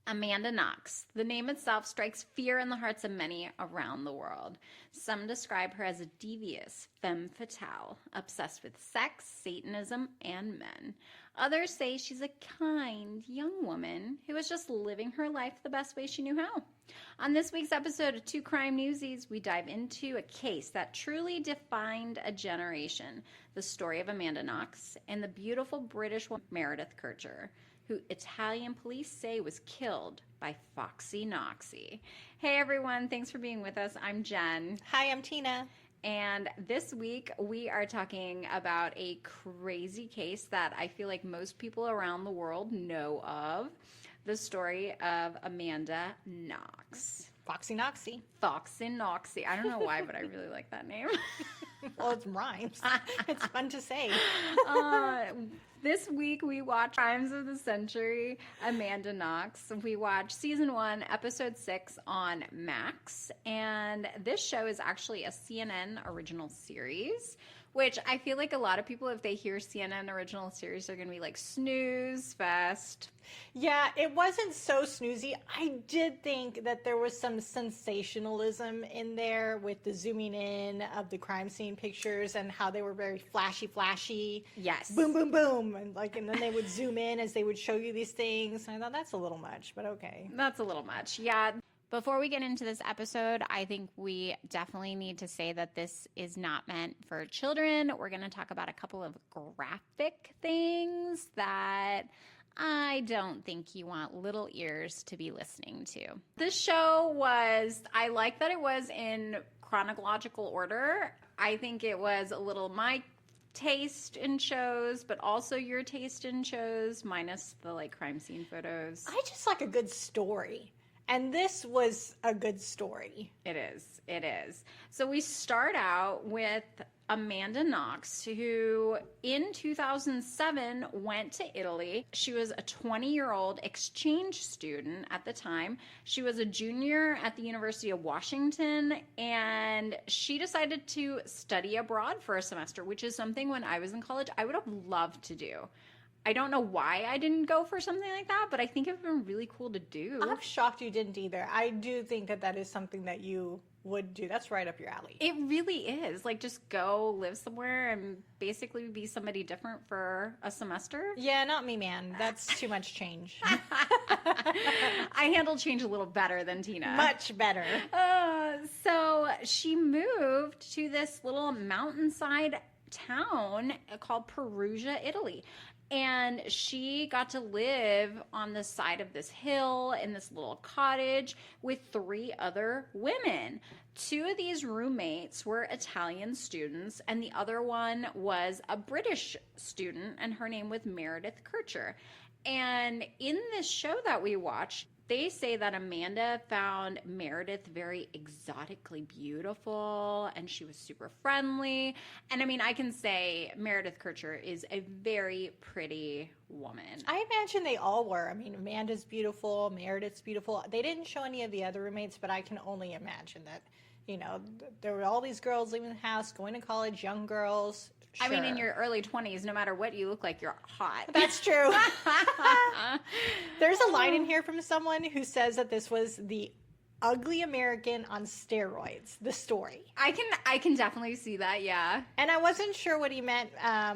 Amanda Knox. The name itself strikes fear in the hearts of many around the world. Some describe her as a devious femme fatale, obsessed with sex, Satanism, and men. Others say she's a kind young woman who was just living her life the best way she knew how. On this week's episode of Two Crime Newsies, we dive into a case that truly defined a generation, the story of Amanda Knox and the beautiful British woman Meredith Kercher, who Italian police say was killed by Foxy Knoxy. Hey everyone, thanks for being with us. I'm Jen. Hi, I'm Tina. And this week we are talking about a crazy case that I feel like most people around the world know of. The story of Amanda Knox. Foxy Knoxy. Foxy Knoxy. I don't know why, but I really like that name. Well, it rhymes. It's fun to say. This week we watched Crimes of the Century, Amanda Knox. We watched season 1, episode 6 on Max. And this show is actually a CNN original series, which I feel like a lot of people, if they hear CNN original series, they're going to be like, snooze fest. Yeah, it wasn't so snoozy. I did think that there was some sensationalism in there with the zooming in of the crime scene pictures and how they were very flashy. Yes. Boom, boom, boom. And then they would zoom in as they would show you these things. And I thought that's a little much, but okay. That's a little much. Yeah. Before we get into this episode, I think we definitely need to say that this is not meant for children. We're going to talk about a couple of graphic things that I don't think you want little ears to be listening to. This show I like that it was in chronological order. I think it was a little my taste in shows, but also your taste in shows, minus the like crime scene photos. I just like a good story. And this was a good story. It is. It is. So we start out with Amanda Knox, who in 2007 went to Italy. She was a 20-year-old exchange student at the time. She was a junior at the University of Washington, and she decided to study abroad for a semester, which is something when I was in college I would have loved to do. I don't know why I didn't go for something like that, but I think it would have been really cool to do. I'm shocked you didn't either. I do think that is something that you would do. That's right up your alley. It really is. Like, just go live somewhere and basically be somebody different for a semester. Yeah, not me, man. That's too much change. I handle change a little better than Tina. Much better. So she moved to this little mountainside town called Perugia, Italy. And she got to live on the side of this hill in this little cottage with 3 other women. 2 of these roommates were Italian students, and the other one was a British student, and her name was Meredith Kercher. And in this show that we watched, they say that Amanda found Meredith very exotically beautiful, and she was super friendly. And I mean, I can say Meredith Kercher is a very pretty woman. I imagine they all were. I mean, Amanda's beautiful, Meredith's beautiful. They didn't show any of the other roommates, but I can only imagine that, you know, there were all these girls leaving the house, going to college, young girls. Sure. I mean, in your early 20s, no matter what you look like, you're hot. That's true. There's a line in here from someone who says that this was the ugly American on steroids, the story. I can definitely see that, yeah. And I wasn't sure what he meant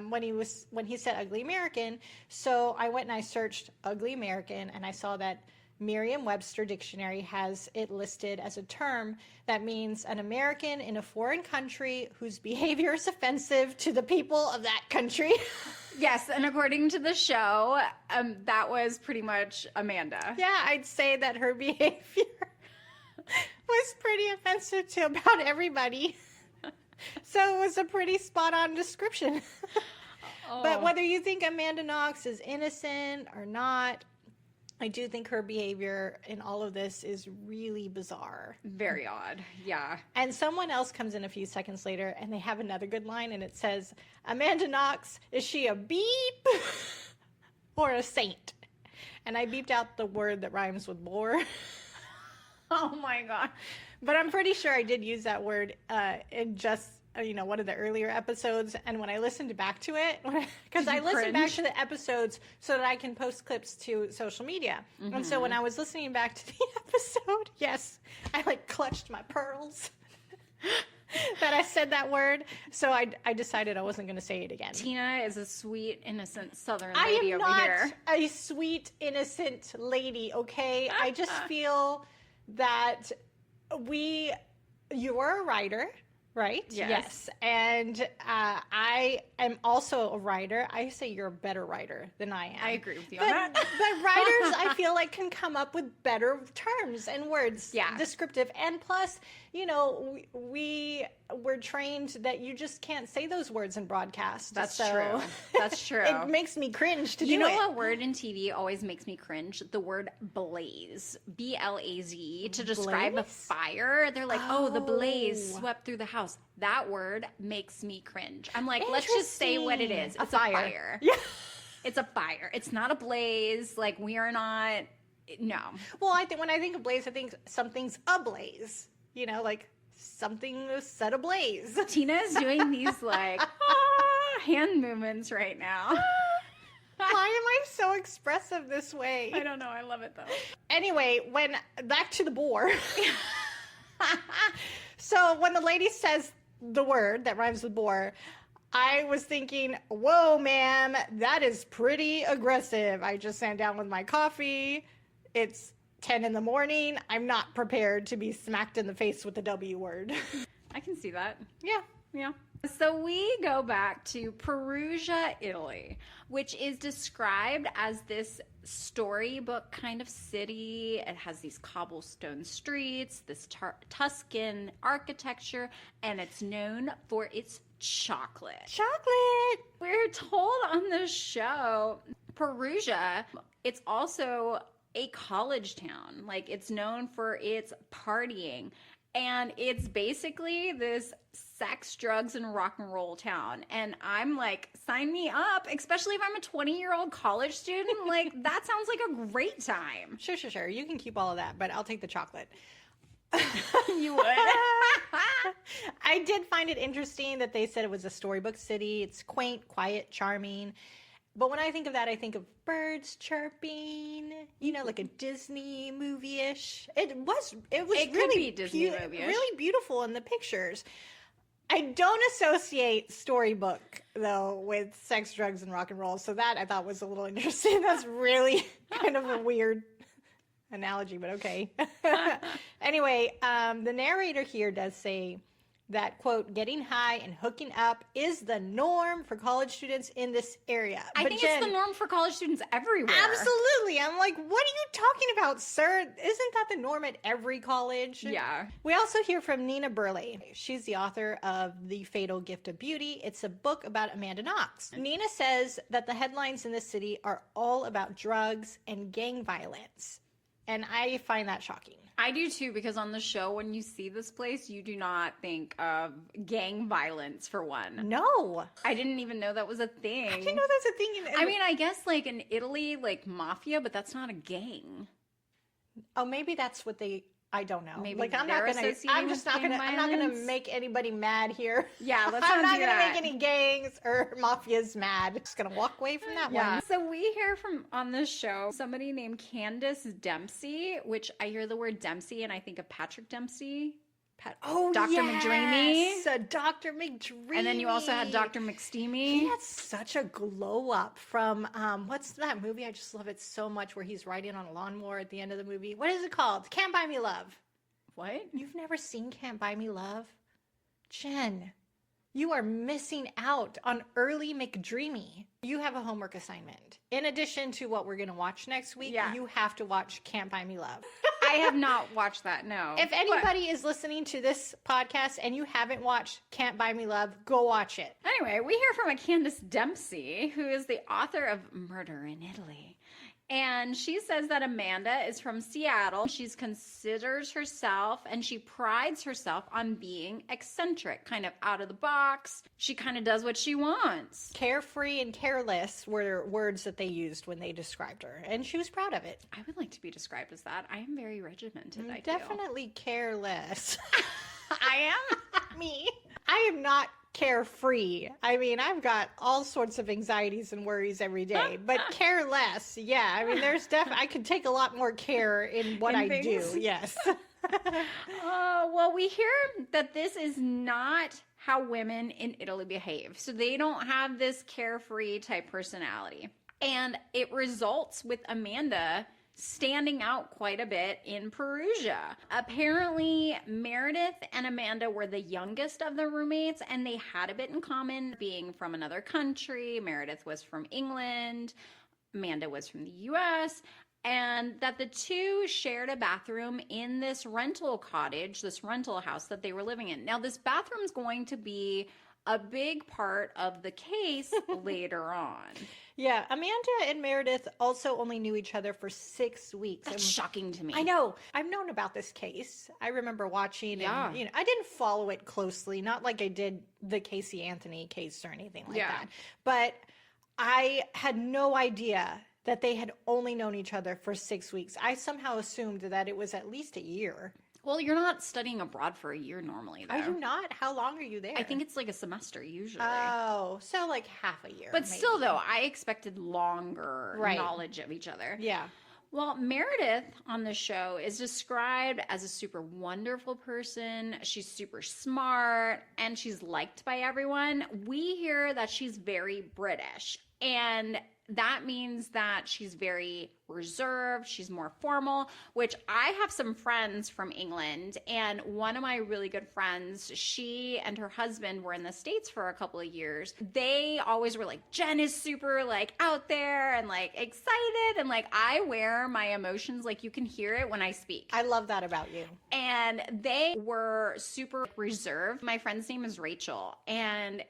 when he said ugly American, so I went and I searched ugly American, and I saw that Merriam-Webster dictionary has it listed as a term that means an American in a foreign country whose behavior is offensive to the people of that country. Yes, and according to the show, that was pretty much Amanda. Yeah, I'd say that her behavior was pretty offensive to about everybody. So it was a pretty spot-on description. Oh. But whether you think Amanda Knox is innocent or not, I do think her behavior in all of this is really bizarre. Very odd, yeah. And someone else comes in a few seconds later, and they have another good line, and it says, Amanda Knox, is she a beep or a saint? And I beeped out the word that rhymes with bore. Oh, my God. But I'm pretty sure I did use that word in just one of the earlier episodes, and when I listened back to it, because I listen cringe? back to the episodes so that I can post clips to social media. And so when I was listening back to the episode, yes, I like clutched my pearls that I said that word. So I decided I wasn't going to say it again. Tina is a sweet, innocent Southern I lady am over not here. a sweet, innocent lady, okay? I just feel that you're a writer, right? Yes. And I am also a writer. I say you're a better writer than I am. I agree with you on that. But writers, I feel like, can come up with better terms and words. Yeah. Descriptive. And plus, we're trained that you just can't say those words in broadcast. That's so true. That's true. It makes me cringe to do it. You know what word in TV always makes me cringe? The word blaze. B-L-A-Z. To describe a Blaze? fire. They're like, oh, the blaze Oh. swept through the house. That word makes me cringe. I'm like, let's just say what it is. Interesting. It's a fire. Yeah. It's a fire. It's not a blaze. Like, we are not... No. Well, when I think of blaze, I think something's ablaze. Like something is set ablaze. Tina is doing these, like, hand movements right now. Why am I so expressive this way? I don't know. I love it, though. Anyway, back to the boar. So when the lady says the word that rhymes with boar, I was thinking, whoa, ma'am, that is pretty aggressive. I just sat down with my coffee. It's 10 in the morning. I'm not prepared to be smacked in the face with the W word. I can see that. Yeah. Yeah. So we go back to Perugia, Italy, which is described as this storybook kind of city. It has these cobblestone streets, this Tuscan architecture, and it's known for its chocolate. Chocolate. We're told on the show, Perugia, it's also a college town. Like, it's known for its partying. And it's basically this sex, drugs, and rock and roll town. And I'm like, sign me up, especially if I'm a 20-year-old college student. Like, that sounds like a great time. Sure. You can keep all of that, but I'll take the chocolate. You would? I did find it interesting that they said it was a storybook city. It's quaint, quiet, charming. But when I think of that, I think of birds chirping, like a Disney movie-ish. It It really could be Disney movie-ish. really beautiful in the pictures. I don't associate storybook, though, with sex, drugs, and rock and roll. So that I thought was a little interesting. That's really kind of a weird analogy, but okay. Anyway, the narrator here does say that, quote, getting high and hooking up is the norm for college students in this area. I think it's the norm for college students everywhere. Absolutely. I'm like, what are you talking about, sir? Isn't that the norm at every college? Yeah. We also hear from Nina Burley. She's the author of The Fatal Gift of Beauty. It's a book about Amanda Knox. Nina says that the headlines in the city are all about drugs and gang violence. And I find that shocking. I do too, because on the show, when you see this place, you do not think of gang violence for one. No. I didn't even know that was a thing. I didn't know that's a thing. I mean, I guess like in Italy, like mafia, but that's not a gang. Oh, maybe that's what I don't know. Maybe like I'm they're not gonna. associating with gang I'm not gonna violence. make anybody mad here. Yeah, let's I'm not not do gonna that. make any gangs or mafias mad. Just gonna walk away from that Yeah. one. So we hear from on this show somebody named Candace Dempsey, which I hear the word Dempsey and I think of Patrick Dempsey. Oh, Dr. yes, Dr. McDreamy. And then you also had Dr. McSteamy. He had such a glow up from what's that movie? I just love it so much where he's riding on a lawnmower at the end of the movie. What is it called? Can't Buy Me Love. What? You've never seen Can't Buy Me Love? Jen, you are missing out on early McDreamy. You have a homework assignment. In addition to what we're going to watch next week, you have to watch Can't Buy Me Love. I have not watched that, no. If anybody is listening to this podcast and you haven't watched Can't Buy Me Love, go watch it. Anyway, we hear from a Candace Dempsey, who is the author of Murder in Italy. And she says that Amanda is from Seattle. She considers herself and she prides herself on being eccentric, kind of out of the box. She kind of does what she wants. Carefree and careless were words that they used when they described her. And she was proud of it. I would like to be described as that. I am very regimented, I feel. Definitely careless. I am? Me. I am not carefree. I mean, I've got all sorts of anxieties and worries every day, but care less. Yeah, I mean, there's definitely, I could take a lot more care in what I do. Yes. Well, we hear that this is not how women in Italy behave. So they don't have this carefree type personality. And it results with Amanda standing out quite a bit in Perugia. Apparently, Meredith and Amanda were the youngest of the roommates, and they had a bit in common, being from another country. Meredith was from England, Amanda was from the US, and that the two shared a bathroom in this rental cottage, this rental house that they were living in. Now, this bathroom is going to be a big part of the case later on. Yeah, Amanda and Meredith also only knew each other for 6 weeks. That's shocking to me. I know. I've known about this case. I remember watching, and I didn't follow it closely, not like I did the Casey Anthony case or anything like that. But I had no idea that they had only known each other for 6 weeks. I somehow assumed that it was at least a year. Well, you're not studying abroad for a year normally, though. Are you not? How long are you there? I think it's like a semester usually. Oh, so like half a year. But maybe. Still, though, I expected longer knowledge of each other. Yeah. Well, Meredith on the show is described as a super wonderful person. She's super smart, and she's liked by everyone. We hear that she's very British, and that means that she's very reserved. She's more formal, which I have some friends from England, and one of my really good friends, she and her husband were in the States for a couple of years. They always were like, Jen is super like out there and like excited, and like I wear my emotions, like you can hear it when I speak. I love that about you. And they were super reserved. My friend's name is Rachel, and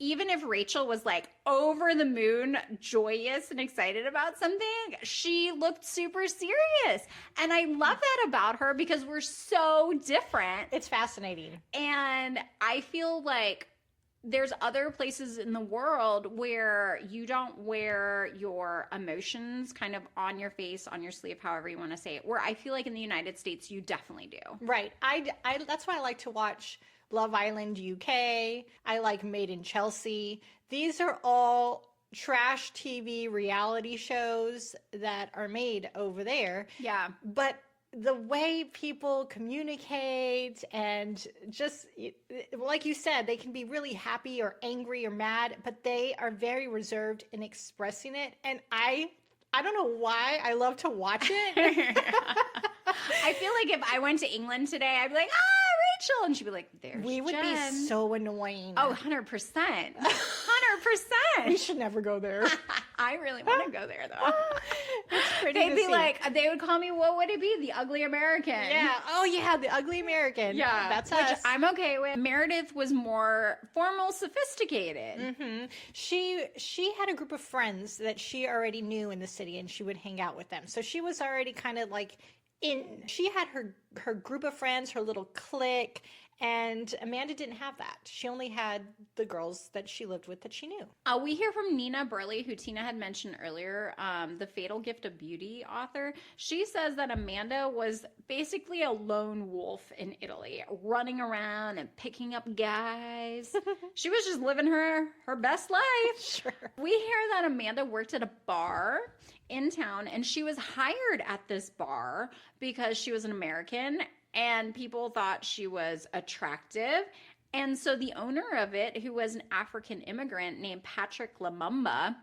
even if Rachel was like over the moon, joyous and excited about something, she looked super serious. And I love that about her because we're so different. It's fascinating. And I feel like there's other places in the world where you don't wear your emotions kind of on your face, on your sleeve, however you want to say it. Where I feel like in the United States, you definitely do. Right. I that's why I like to watch Love Island UK. I like Made in Chelsea. These are all trash TV reality shows that are made over there. Yeah. But the way people communicate and just, like you said, they can be really happy or angry or mad, but they are very reserved in expressing it. And I don't know why I love to watch it. I feel like if I went to England today, I'd be like, Rachel, and she'd be like, there's We would Jen. be so annoying. Oh, 100%. 100%. We should never go there. I really want to go there, though. It's pretty They'd be like, they would call me, what would it be? The Ugly American. Yeah. Oh, yeah, the Ugly American. Yeah. That's which us. I'm okay with. Meredith was more formal, sophisticated. Mm-hmm. She had a group of friends that she already knew in the city, and she would hang out with them. So she was already kind of like she had her group of friends, her little clique, and Amanda didn't have that. She only had the girls that she lived with that she knew. We hear from Nina Burley, who Tina had mentioned earlier, the Fatal Gift of Beauty author. She says that Amanda was basically a lone wolf in Italy, running around and picking up guys. She was just living her best life. Sure. We hear that Amanda worked at a bar in town, and she was hired at this bar because she was an American and people thought she was attractive. And so the owner of it, who was an African immigrant named Patrick Lumumba,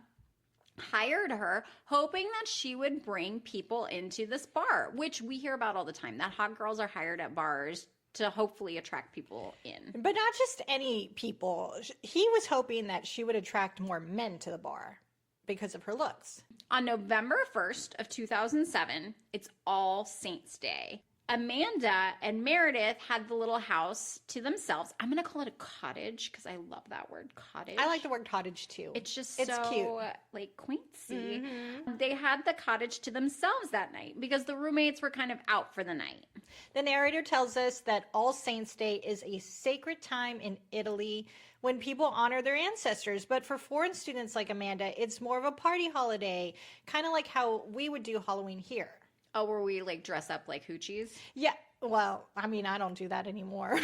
hired her hoping that she would bring people into this bar, which we hear about all the time, that hot girls are hired at bars to hopefully attract people in. But not just any people. He was hoping that she would attract more men to the bar because of her looks. On November 1st of 2007, it's All Saints Day. Amanda and Meredith had the little house to themselves. I'm going to call it a cottage because I love that word, cottage. I like the word cottage too. It's just it's so cute. Like quaintsy. Mm-hmm. They had the cottage to themselves that night because the roommates were kind of out for the night. The narrator tells us that All Saints Day is a sacred time in Italy when people honor their ancestors. But for foreign students like Amanda, it's more of a party holiday, kind of like how we would do Halloween here. Oh, where we like dress up like hoochies? Yeah. Well, I mean, I don't do that anymore.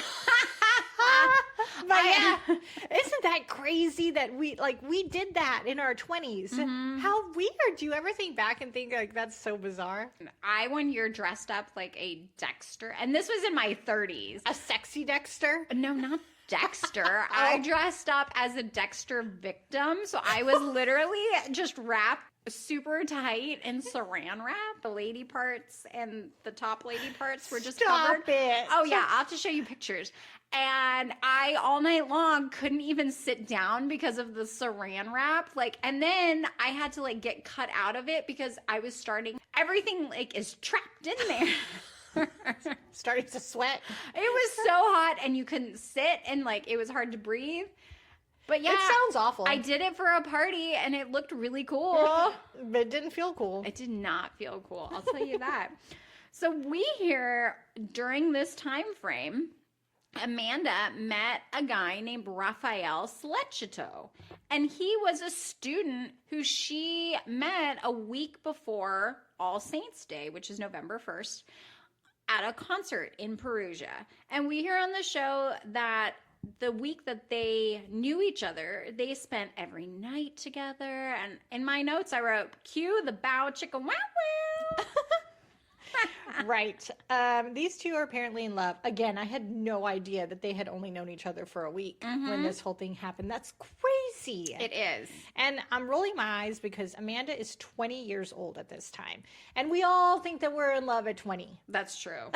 But yeah, isn't that crazy that we did that in our 20s? Mm-hmm. How weird. Do you ever think back and think like that's so bizarre? I one year dressed up like a Dexter, and this was in my 30s. A sexy Dexter? No, not Dexter. I dressed up as a Dexter victim, so I was literally just wrapped super tight in saran wrap. The lady parts and the top lady parts were just covered. It. Oh yeah, I'll have to show you pictures. And I all night long couldn't even sit down because of the saran wrap. And then I had to get cut out of it because I was starting. Everything is trapped in there. Starting to sweat. It was so hot, and you couldn't sit, and it was hard to breathe. But yeah, it sounds awful. I did it for a party, and it looked really cool. But it didn't feel cool. It did not feel cool. I'll tell you that. So we hear during this time frame, Amanda met a guy named Raphael Slecchito, and he was a student who she met a week before All Saints Day, which is November 1st, at a concert in Perugia. And we hear on the show that the week that they knew each other, they spent every night together. And in my notes, I wrote, cue the bow chicka wow wow. Right. These two are apparently in love. Again, I had no idea that they had only known each other for a week when this whole thing happened. That's crazy. It is. And I'm rolling my eyes because Amanda is 20 years old at this time. And we all think that we're in love at 20. That's true.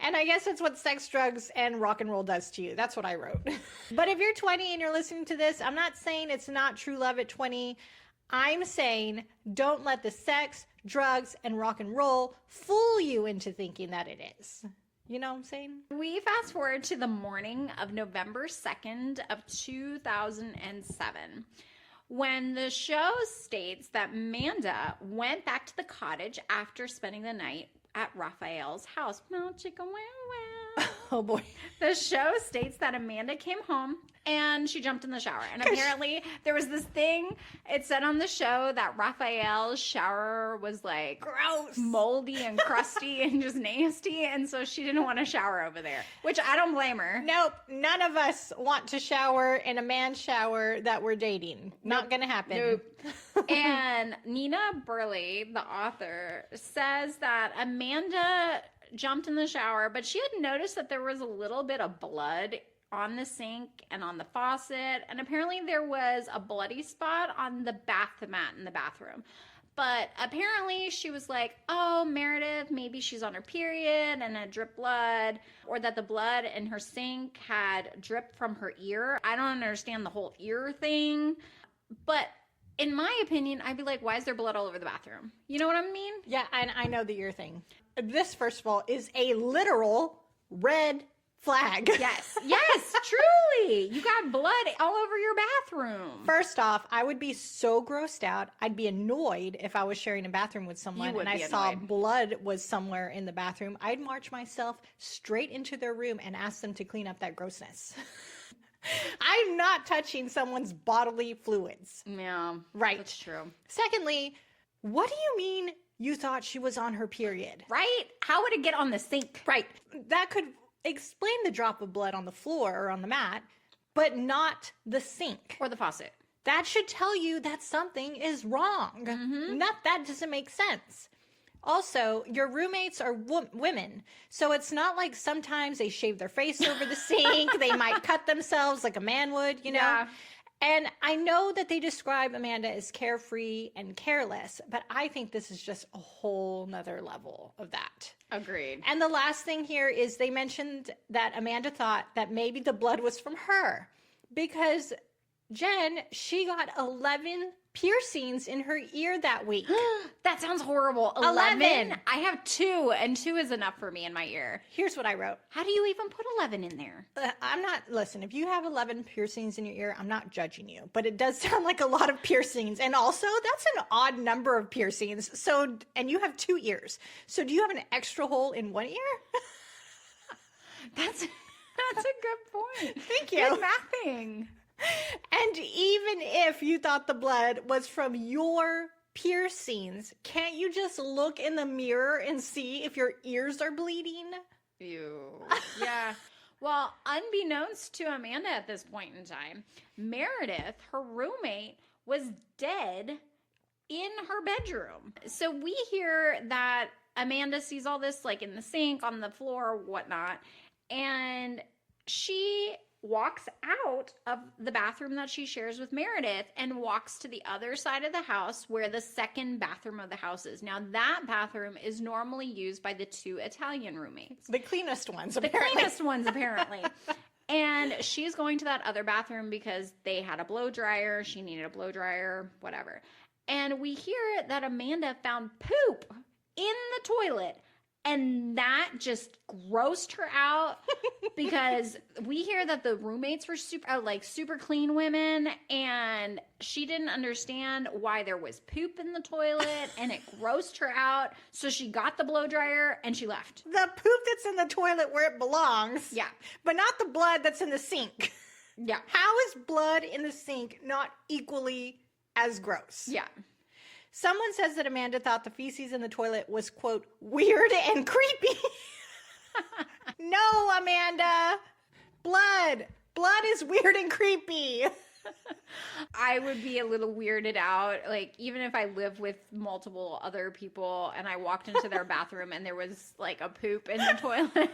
And I guess that's what sex, drugs, and rock and roll does to you. That's what I wrote. But if you're 20 and you're listening to this, I'm not saying it's not true love at 20. I'm saying don't let the sex, drugs, and rock and roll fool you into thinking that it is. You know what I'm saying? We fast forward to the morning of November 2nd of 2007, when the show states that Amanda went back to the cottage after spending the night at Raphael's house. Wow, chicka, wow, wow. Oh boy. The show states that Amanda came home and she jumped in the shower. And apparently there was this thing, it said on the show that Raphael's shower was gross, moldy and crusty and just nasty. And so she didn't want to shower over there, which I don't blame her. Nope. None of us want to shower in a man's shower that we're dating. Not going to happen. Nope. And Nina Burley, the author, says that Amanda jumped in the shower, but she had noticed that there was a little bit of blood on the sink and on the faucet, and apparently there was a bloody spot on the bath mat in the bathroom. But apparently she was like, oh, Meredith, maybe she's on her period and had dripped blood, or that the blood in her sink had dripped from her ear. I don't understand the whole ear thing, but in my opinion, I'd be like, why is there blood all over the bathroom? You know what I mean? Yeah, and I know the ear thing. This, first of all, is a literal red flag. Yes, truly. You got blood all over your bathroom. First off, I would be so grossed out. I'd be annoyed if I was sharing a bathroom with someone and I saw blood was somewhere in the bathroom. I'd march myself straight into their room and ask them to clean up that grossness. I'm not touching someone's bodily fluids. Yeah, right. That's true. Secondly, what do you mean you thought she was on her period? Right? How would it get on the sink? Right. That could explain the drop of blood on the floor or on the mat, but not the sink. Or the faucet. That should tell you that something is wrong. That doesn't make sense. Also, your roommates are women, so it's not like sometimes they shave their face over the sink. They might cut themselves like a man would, you know? Yeah. And I know that they describe Amanda as carefree and careless, but I think this is just a whole nother level of that. Agreed. And the last thing here is they mentioned that Amanda thought that maybe the blood was from her because Jen, she got 11 piercings in her ear that week. That sounds horrible. 11? I have 2, and 2 is enough for me in my ear. Here's what I wrote. How do you even put 11 in there? Listen, if you have 11 piercings in your ear, I'm not judging you, but it does sound like a lot of piercings. And also, that's an odd number of piercings. So, and you have 2 ears. So do you have an extra hole in one ear? That's a good point. Thank you. Good mathing. And even if you thought the blood was from your piercings, can't you just look in the mirror and see if your ears are bleeding? Ew. Yeah. Well, unbeknownst to Amanda at this point in time, Meredith, her roommate, was dead in her bedroom. So we hear that Amanda sees all this like in the sink, on the floor, whatnot, and she walks out of the bathroom that she shares with Meredith and walks to the other side of the house where the second bathroom of the house is. Now, that bathroom is normally used by the two Italian roommates. The cleanest ones, The apparently. cleanest ones, apparently. And she's going to that other bathroom because they had a blow dryer. She needed a blow dryer, whatever. And we hear that Amanda found poop in the toilet. And that just grossed her out because we hear that the roommates were super clean women, and she didn't understand why there was poop in the toilet, and it grossed her out. So she got the blow dryer and she left. The poop that's in the toilet where it belongs. Yeah. But not the blood that's in the sink. Yeah. How is blood in the sink not equally as gross? Yeah. Someone says that Amanda thought the feces in the toilet was, quote, weird and creepy. No, Amanda. Blood. Blood is weird and creepy. I would be a little weirded out. Like, even if I live with multiple other people and I walked into their bathroom and there was like a poop in the toilet,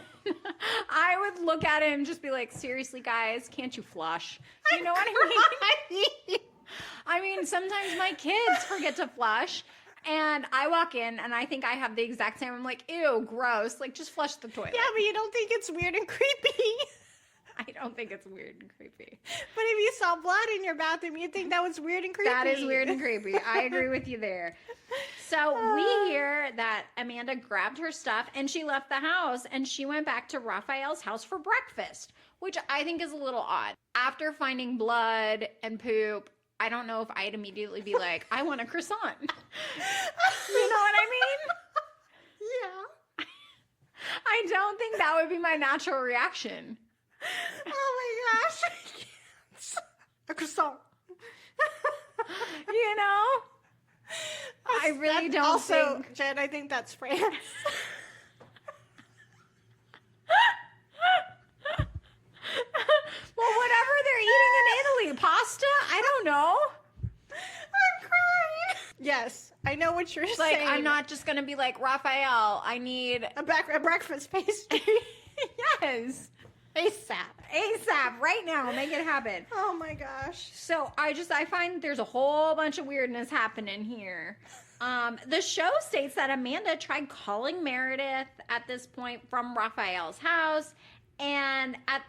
I would look at it and just be like, seriously, guys, can't you flush? You know what I mean? I mean, sometimes my kids forget to flush, and I walk in, and I think I have the exact same. I'm like, ew, gross. Like, just flush the toilet. Yeah, but you don't think it's weird and creepy. I don't think it's weird and creepy. But if you saw blood in your bathroom, you'd think that was weird and creepy. That is weird and creepy. I agree with you there. So we hear that Amanda grabbed her stuff, and she left the house, and she went back to Raphael's house for breakfast, which I think is a little odd. After finding blood and poop, I don't know if I'd immediately be like, I want a croissant. You know what I mean? Yeah. I don't think that would be my natural reaction. Oh my gosh. I can't. A croissant. You know? I really don't also, think... Jen, I think that's France. Well, whatever they're eating in Italy. Pasta? I don't know. I'm crying. Yes, I know what you're Like, saying. I'm not just going to be like, Raphael, I need... A breakfast pastry. Yes. ASAP. Right now. Make it happen. Oh my gosh. So I find there's a whole bunch of weirdness happening here. The show states that Amanda tried calling Meredith at this point from Raphael's house. And at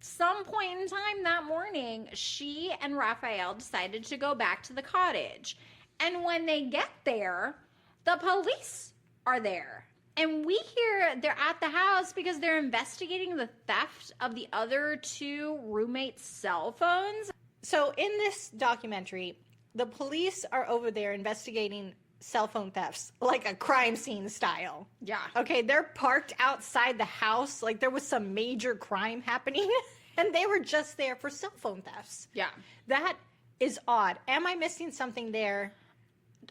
some point in time that morning, she and Raphael decided to go back to the cottage. And when they get there, the police are there. And we hear they're at the house because they're investigating the theft of the other two roommates' cell phones. So in this documentary, the police are over there investigating cell phone thefts, like a crime scene style. Yeah. Okay, they're parked outside the house like there was some major crime happening, and they were just there for cell phone thefts. Yeah. That is odd. Am I missing something there?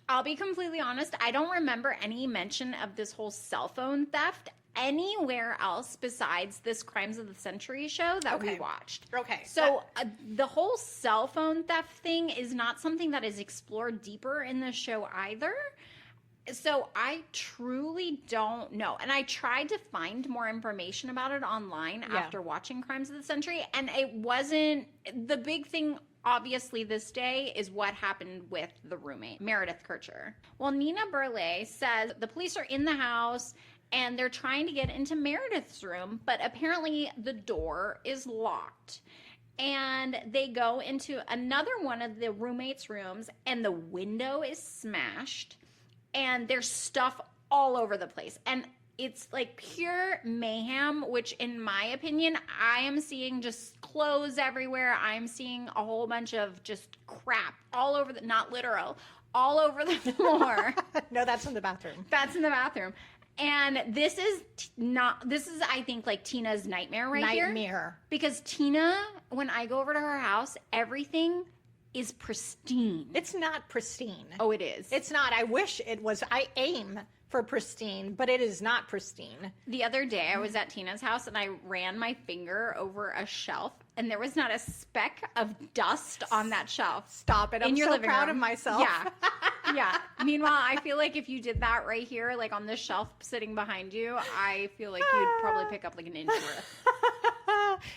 I'll be completely honest. I don't remember any mention of this whole cell phone theft anywhere else besides this Crimes of the Century show that we watched. Okay. So the whole cell phone theft thing is not something that is explored deeper in the show either. So I truly don't know. And I tried to find more information about it online after watching Crimes of the Century. And it wasn't the big thing. Obviously, this day is what happened with the roommate, Meredith Kercher. Well, Nina Burley says the police are in the house and they're trying to get into Meredith's room, but apparently the door is locked. And they go into another one of the roommates' rooms and the window is smashed and there's stuff all over the place. And it's like pure mayhem, which in my opinion, I am seeing just clothes everywhere. I'm seeing a whole bunch of just crap all over the, not literal, all over the floor. No, that's in the bathroom. That's in the bathroom. And this is I think like Tina's nightmare here. Nightmare. Because Tina, when I go over to her house, everything is pristine. It's not pristine. Oh, it is. It's not. I wish it was. I aim for pristine, but it is not pristine. The other day, I was at Tina's house and I ran my finger over a shelf, and there was not a speck of dust on that shelf. Stop it. I'm so proud of myself. Yeah. Yeah. Meanwhile, I feel like if you did that right here, like on this shelf sitting behind you, I feel like you'd probably pick up like an inch worth.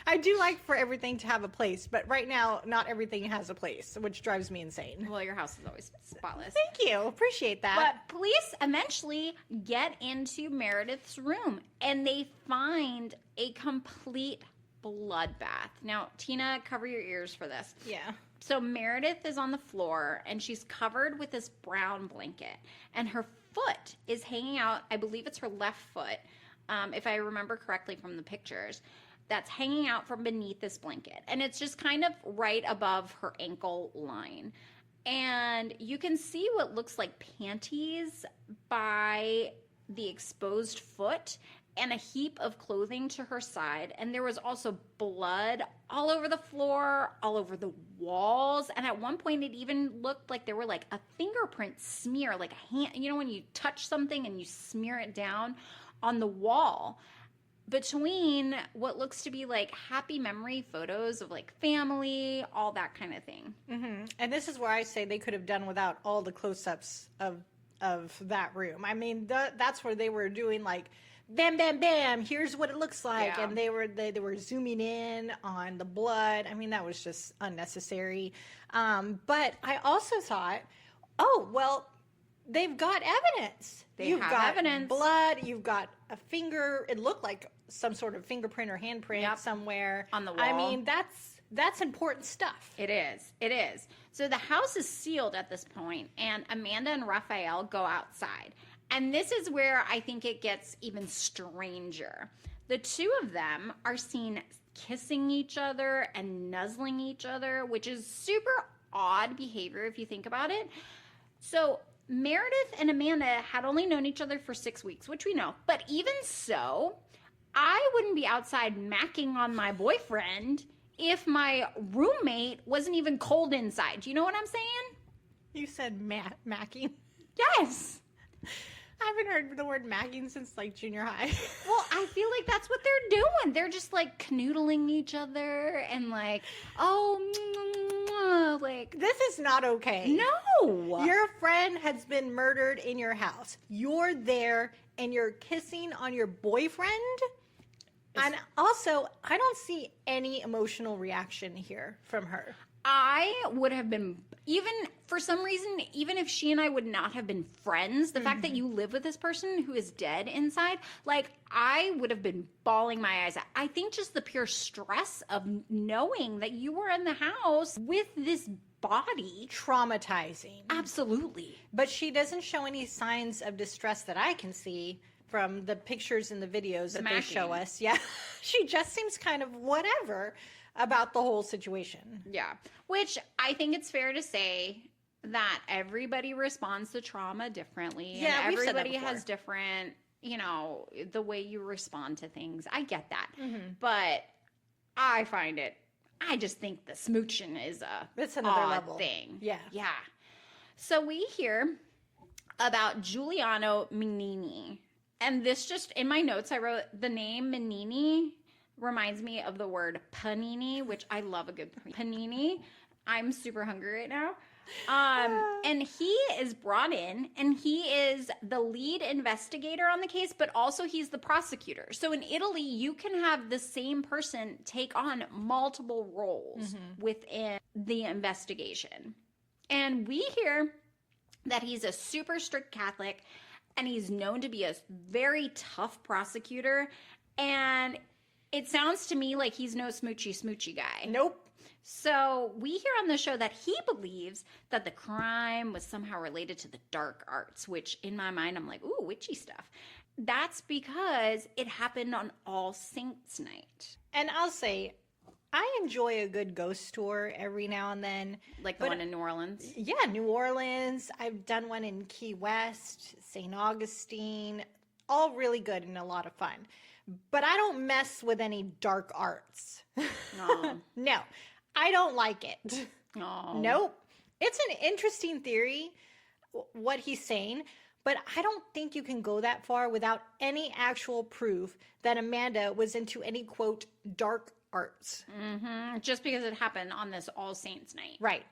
I do like for everything to have a place, but right now, not everything has a place, which drives me insane. Well, your house is always spotless. Thank you. Appreciate that. But police eventually get into Meredith's room, and they find a complete bloodbath. Now, Tina, cover your ears for this. Yeah. So Meredith is on the floor, and she's covered with this brown blanket, and her foot is hanging out. I believe it's her left foot, if I remember correctly from the pictures. That's hanging out from beneath this blanket. And it's just kind of right above her ankle line. And you can see what looks like panties by the exposed foot and a heap of clothing to her side. And there was also blood all over the floor, all over the walls. And at one point, it even looked like there were like a fingerprint smear, like a hand, you know, when you touch something and you smear it down on the wall. Between what looks to be like happy memory photos of like family, all that kind of thing. Mm-hmm. And this is where I say they could have done without all the close-ups of that room. I mean, that's where they were doing like, bam, bam, bam, here's what it looks like. Yeah. And they were zooming in on the blood. I mean, that was just unnecessary. But I also thought, oh, well, they've got evidence. You've got evidence. Blood. You've got a finger. It looked like some sort of fingerprint or handprint somewhere on the wall. I mean, that's important stuff. It is. It is. So the house is sealed at this point, and Amanda and Raphael go outside. And this is where I think it gets even stranger. The two of them are seen kissing each other and nuzzling each other, which is super odd behavior if you think about it. So Meredith and Amanda had only known each other for 6 weeks, which we know. But even so, I wouldn't be outside macking on my boyfriend if my roommate wasn't even cold inside. Do you know what I'm saying? You said macking? Yes. I haven't heard the word macking since like junior high. Well, I feel like that's what they're doing. They're just like canoodling each other and like, oh, like. This is not okay. No. Your friend has been murdered in your house. You're there and you're kissing on your boyfriend. And also, I don't see any emotional reaction here from her. I would have been, even for some reason, even if she and I would not have been friends, the fact that you live with this person who is dead inside, like, I would have been bawling my eyes out. I think just the pure stress of knowing that you were in the house with this body. Traumatizing. Absolutely. But she doesn't show any signs of distress that I can see from the pictures and the videos that they show us. Yeah. She just seems kind of whatever about the whole situation. Yeah. Which I think it's fair to say that everybody responds to trauma differently. Yeah, and everybody has different, you know, the way you respond to things. I get that. Mm-hmm. But I just think the smooching is it's another level thing. Yeah. Yeah. So we hear about Giuliano Menini. And this just, in my notes, I wrote the name Menini reminds me of the word panini, which I love a good panini. I'm super hungry right now. And he is brought in, and he is the lead investigator on the case, but also he's the prosecutor. So in Italy, you can have the same person take on multiple roles within the investigation. And we hear that he's a super strict Catholic, and he's known to be a very tough prosecutor. And it sounds to me like he's no smoochy guy. Nope. So we hear on the show that he believes that the crime was somehow related to the dark arts, which in my mind, I'm like, ooh, witchy stuff. That's because it happened on All Saints Night. And I'll say, I enjoy a good ghost tour every now and then. Like the one in New Orleans? Yeah, New Orleans. I've done one in Key West, St. Augustine. All really good and a lot of fun. But I don't mess with any dark arts. No. No. I don't like it. Oh. Nope. It's an interesting theory, what he's saying, but I don't think you can go that far without any actual proof that Amanda was into any, quote, dark arts. Mm-hmm. Just because it happened on this All Saints night. Right.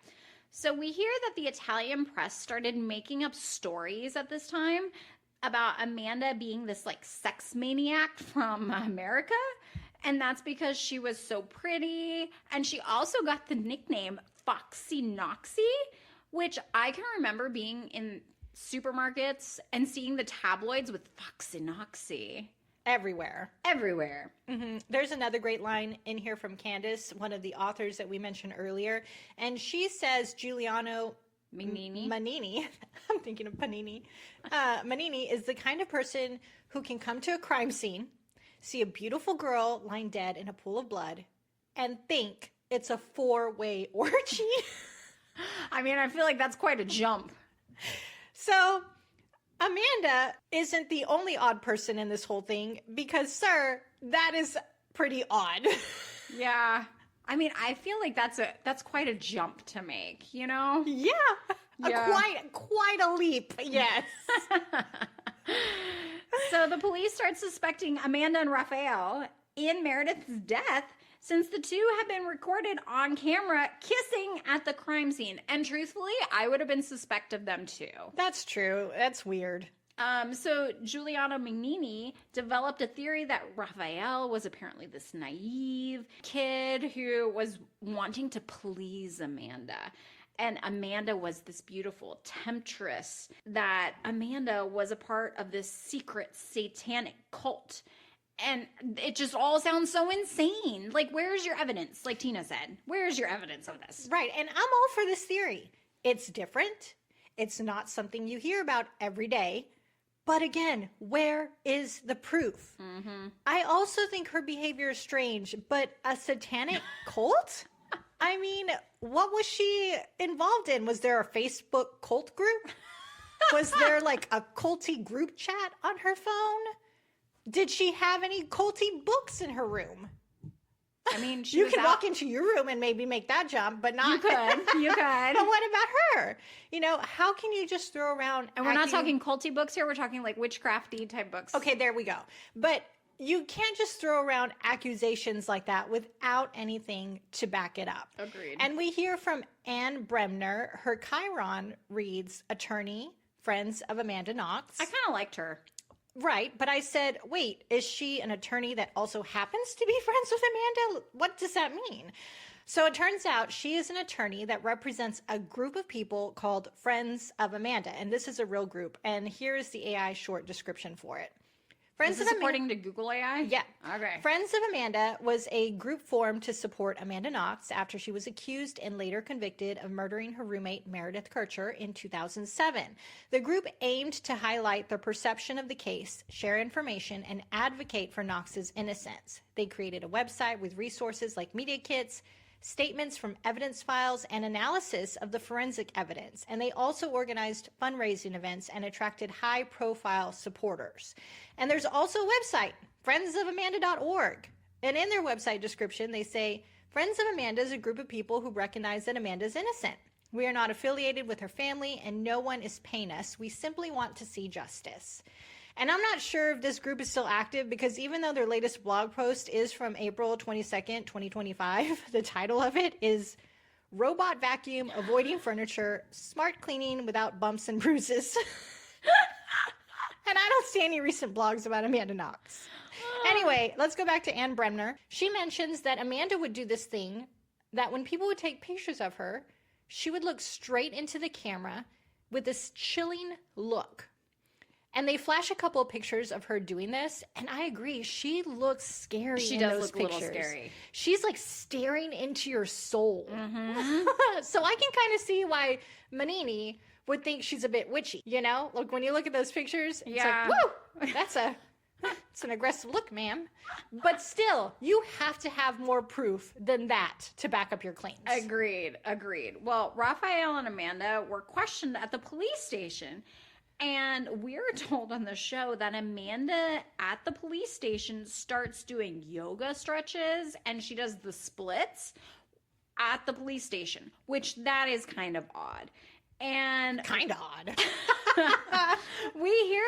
So we hear that the Italian press started making up stories at this time about Amanda being this like sex maniac from America. And that's because she was so pretty. And she also got the nickname Foxy Knoxy, which I can remember being in supermarkets and seeing the tabloids with Foxy Knoxy. Everywhere. Everywhere. Mm-hmm. There's another great line in here from Candace, one of the authors that we mentioned earlier. And she says Giuliano Manini, I'm thinking of Panini. Manini is the kind of person who can come to a crime scene, see a beautiful girl lying dead in a pool of blood, and think it's a 4-way orgy. I mean, I feel like that's quite a jump. So Amanda isn't the only odd person in this whole thing because, sir, that is pretty odd. Yeah. I mean, I feel like that's quite a jump to make, you know? Yeah. Quite a leap. Yes. So the police start suspecting Amanda and Raphael in Meredith's death since the two have been recorded on camera kissing at the crime scene. And truthfully, I would have been suspect of them too. That's true. That's weird. So Giuliano Magnini developed a theory that Raphael was apparently this naive kid who was wanting to please Amanda. And Amanda was this beautiful temptress, that Amanda was a part of this secret satanic cult. And it just all sounds so insane. Like, where's your evidence? Like Tina said, where's your evidence of this? Right. And I'm all for this theory. It's different. It's not something you hear about every day. But again, where is the proof? Mm-hmm. I also think her behavior is strange, but a satanic cult? I mean, what was she involved in? Was there a Facebook cult group? Was there like a culty group chat on her phone? Did she have any culty books in her room? I mean, you can walk into your room and maybe make that jump, but not. You could. But what about her? You know, how can you just throw around? And we're not talking culty books here. We're talking like witchcrafty type books. Okay, there we go. But you can't just throw around accusations like that without anything to back it up. Agreed. And we hear from Anne Bremner. Her Chiron reads attorney, friends of Amanda Knox. I kind of liked her. Right, but I said, wait, is she an attorney that also happens to be friends with Amanda? What does that mean? So it turns out she is an attorney that represents a group of people called Friends of Amanda. And this is a real group. And here's the AI short description for it. Is this according to Google AI? Yeah. Okay. Friends of Amanda was a group formed to support Amanda Knox after she was accused and later convicted of murdering her roommate Meredith Kercher in 2007. The group aimed to highlight the perception of the case, share information, and advocate for Knox's innocence. They created a website with resources like media kits, statements from evidence files, and analysis of the forensic evidence. And they also organized fundraising events and attracted high-profile supporters. And there's also a website, friendsofamanda.org. And in their website description, they say, Friends of Amanda is a group of people who recognize that Amanda is innocent. We are not affiliated with her family, and no one is paying us. We simply want to see justice. And I'm not sure if this group is still active because even though their latest blog post is from April 22nd, 2025, the title of it is Robot Vacuum Avoiding Furniture, Smart Cleaning Without Bumps and Bruises. And I don't see any recent blogs about Amanda Knox. Anyway, let's go back to Anne Bremner. She mentions that Amanda would do this thing that when people would take pictures of her, she would look straight into the camera with this chilling look. And they flash a couple of pictures of her doing this, and I agree, she looks scary. She in does those look pictures. a little scary. She's like staring into your soul. Mm-hmm. So I can kind of see why Manini would think she's a bit witchy, you know? Like when you look at those pictures, it's like, woo, it's an aggressive look, ma'am. But still, you have to have more proof than that to back up your claims. Agreed. Well, Raphael and Amanda were questioned at the police station. And we're told on the show that Amanda at the police station starts doing yoga stretches and she does the splits. at the police station, which that is kind of odd. And kind of odd. we hear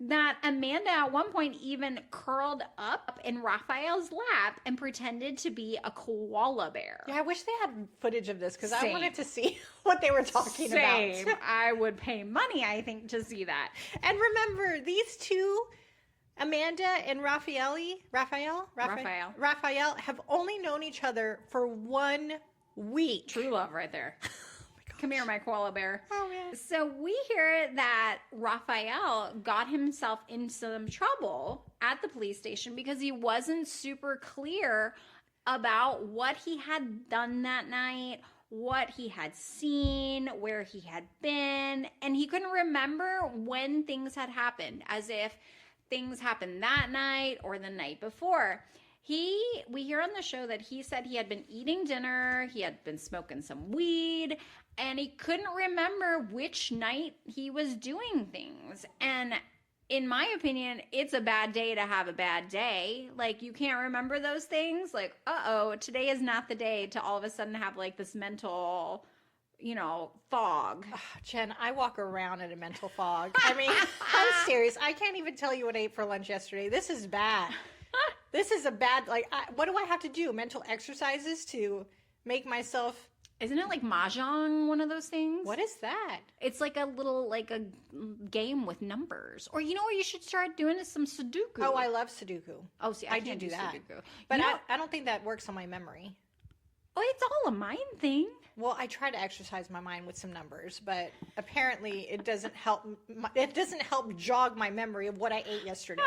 that Amanda at one point even curled up in Raphael's lap and pretended to be a koala bear. Yeah, I wish they had footage of this because I wanted to see what they were talking about. I would pay money, I think, to see that. And remember, these two, Amanda and Raphael have only known each other for 1 week. True love right there. Come here, my koala bear. Oh, man. So we hear that Raphael got himself in some trouble at the police station because he wasn't super clear about what he had done that night, what he had seen, where he had been, and he couldn't remember when things had happened, as if things happened that night or the night before. We hear on the show that he said he had been eating dinner, he had been smoking some weed, and he couldn't remember which night he was doing things. And in my opinion, it's a bad day to have a bad day. Like, you can't remember those things. Like, today is not the day to all of a sudden have like this mental, fog. Oh, Jen, I walk around in a mental fog. I mean, I'm serious. I can't even tell you what I ate for lunch yesterday. This is bad. This is a bad, what do I have to do? Mental exercises to make myself... Isn't it like Mahjong, one of those things? What is that? It's like a little, a game with numbers. Or you know what you should start doing is some Sudoku. Oh, I love Sudoku. Oh, see, I can't do that. Sudoku. But I don't think that works on my memory. Oh, it's all a mind thing. Well, I try to exercise my mind with some numbers, but apparently it doesn't help. It doesn't help jog my memory of what I ate yesterday.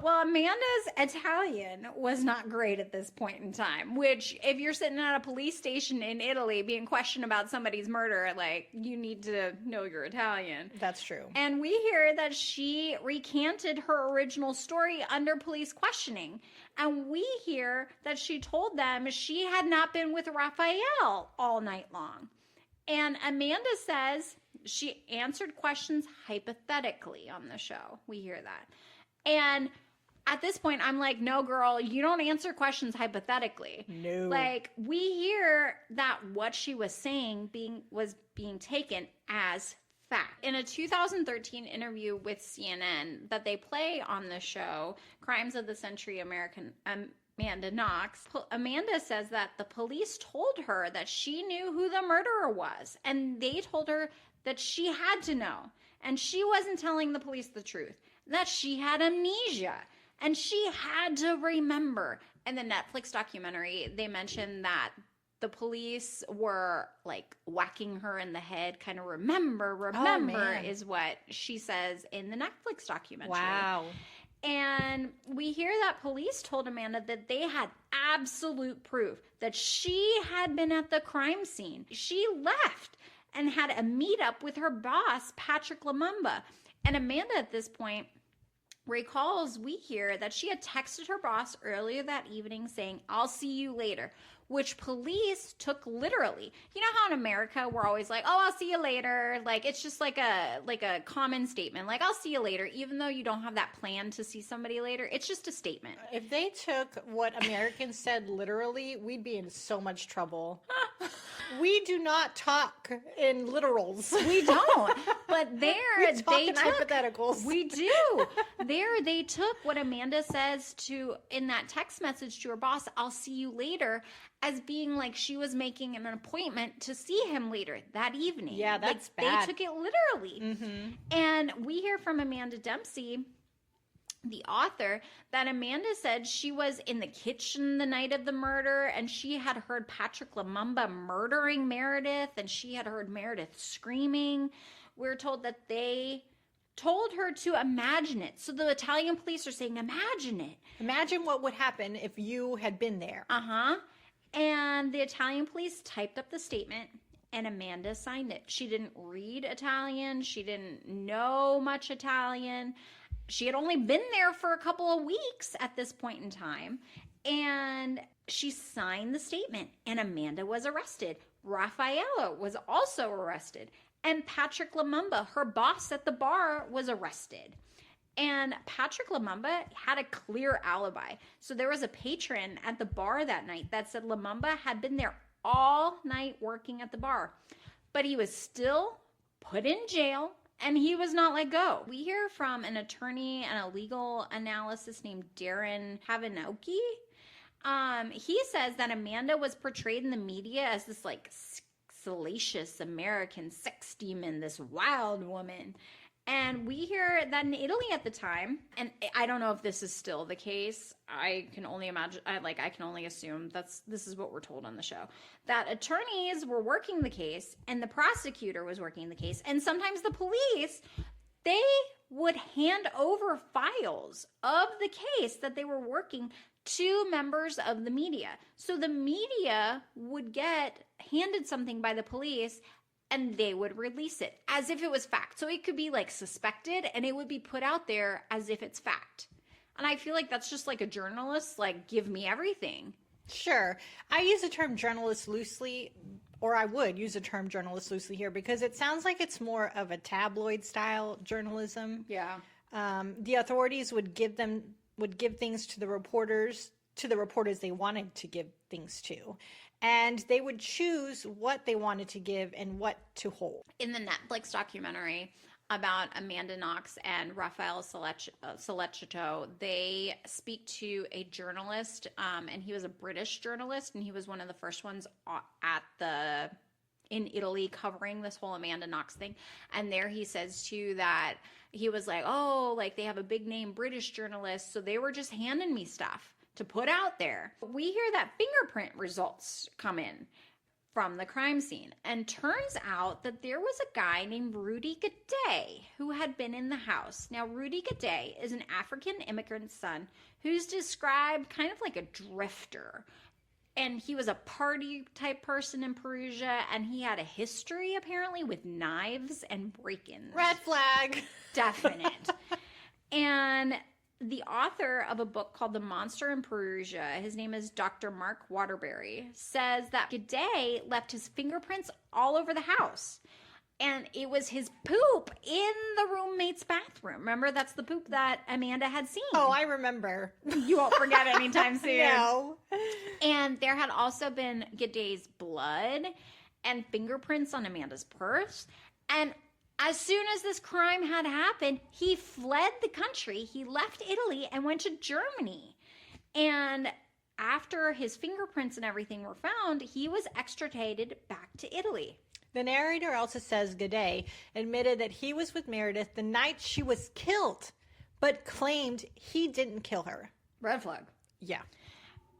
Well, Amanda's Italian was not great at this point in time, which if you're sitting at a police station in Italy being questioned about somebody's murder, you need to know your Italian. That's true. And we hear that she recanted her original story under police questioning. And we hear that she told them she had not been with Raphael all night long. And Amanda says she answered questions hypothetically on the show. We hear that. And at this point, I'm like, no, girl, you don't answer questions hypothetically. No. We hear that what she was saying was being taken as fact. In a 2013 interview with CNN that they play on the show, Crimes of the Century American Amanda Knox, Amanda says that the police told her that she knew who the murderer was, and they told her that she had to know, and she wasn't telling the police the truth, that she had amnesia, and she had to remember. In the Netflix documentary, they mentioned that the police were whacking her in the head, kind of remember is what she says in the Netflix documentary. Wow. And we hear that police told Amanda that they had absolute proof that she had been at the crime scene. She left and had a meetup with her boss, Patrick Lumumba. And Amanda at this point recalls, we hear that she had texted her boss earlier that evening saying, "I'll see you later," which police took literally. You know how in America we're always like, "Oh, I'll see you later." It's just like a common statement. "I'll see you later," even though you don't have that plan to see somebody later. It's just a statement. If they took what Americans said literally, we'd be in so much trouble. We do not talk in literals. We don't. But they took hypotheticals. We do. They took what Amanda says in that text message to her boss, "I'll see you later," as being like she was making an appointment to see him later that evening. Yeah, that's bad. They took it literally. Mm-hmm. And we hear from Amanda Dempsey, the author, that Amanda said she was in the kitchen the night of the murder, and she had heard Patrick Lumumba murdering Meredith, and she had heard Meredith screaming. We're told that they told her to imagine it. So the Italian police are saying, imagine it. Imagine what would happen if you had been there. Uh-huh. And the Italian police typed up the statement, and Amanda signed it. She didn't read Italian. She didn't know much Italian. She had only been there for a couple of weeks at this point in time. And she signed the statement, and Amanda was arrested. Raffaella was also arrested. And Patrick Lumumba, her boss at the bar, was arrested. And Patrick Lumumba had a clear alibi. So there was a patron at the bar that night that said Lumumba had been there all night working at the bar, but he was still put in jail and he was not let go. We hear from an attorney and a legal analyst named Darren Havanoki. He says that Amanda was portrayed in the media as this like salacious American sex demon, this wild woman. And we hear that in Italy at the time, and I don't know if this is still the case. I can only imagine, I can only assume this is what we're told on the show, that attorneys were working the case and the prosecutor was working the case. And sometimes the police, they would hand over files of the case that they were working to members of the media. So the media would get handed something by the police and they would release it as if it was fact. So it could be like suspected and it would be put out there as if it's fact. And I feel like that's just like a journalist, like, give me everything. Sure. I use the term journalist loosely, or I would use the term journalist loosely here because it sounds like it's more of a tabloid style journalism. Yeah. The authorities would give things to the reporters they wanted to give things to. And they would choose what they wanted to give and what to hold. In the Netflix documentary about Amanda Knox and Raphael Solecito, they speak to a journalist, and he was a British journalist, and he was one of the first ones in Italy covering this whole Amanda Knox thing. And there he says too that he was like, oh, like they have a big name British journalist, so they were just handing me stuff to put out there. We hear that fingerprint results come in from the crime scene. And turns out that there was a guy named Rudy Gaudet who had been in the house. Now, Rudy Gaudet is an African immigrant son who's described kind of like a drifter. And he was a party type person in Perugia, and he had a history apparently with knives and break-ins. Red flag. Definite. And the author of a book called The Monster in Perugia, his name is Dr. Mark Waterbury, says that Gaudet left his fingerprints all over the house. And it was his poop in the roommate's bathroom. Remember, that's the poop that Amanda had seen. Oh, I remember. You won't forget anytime soon. No. And there had also been Gaudet's blood and fingerprints on Amanda's purse. And as soon as this crime had happened, he fled the country. He left Italy and went to Germany. And after his fingerprints and everything were found, he was extradited back to Italy. The narrator also says Gaudet admitted that he was with Meredith the night she was killed, but claimed he didn't kill her. Red flag. Yeah.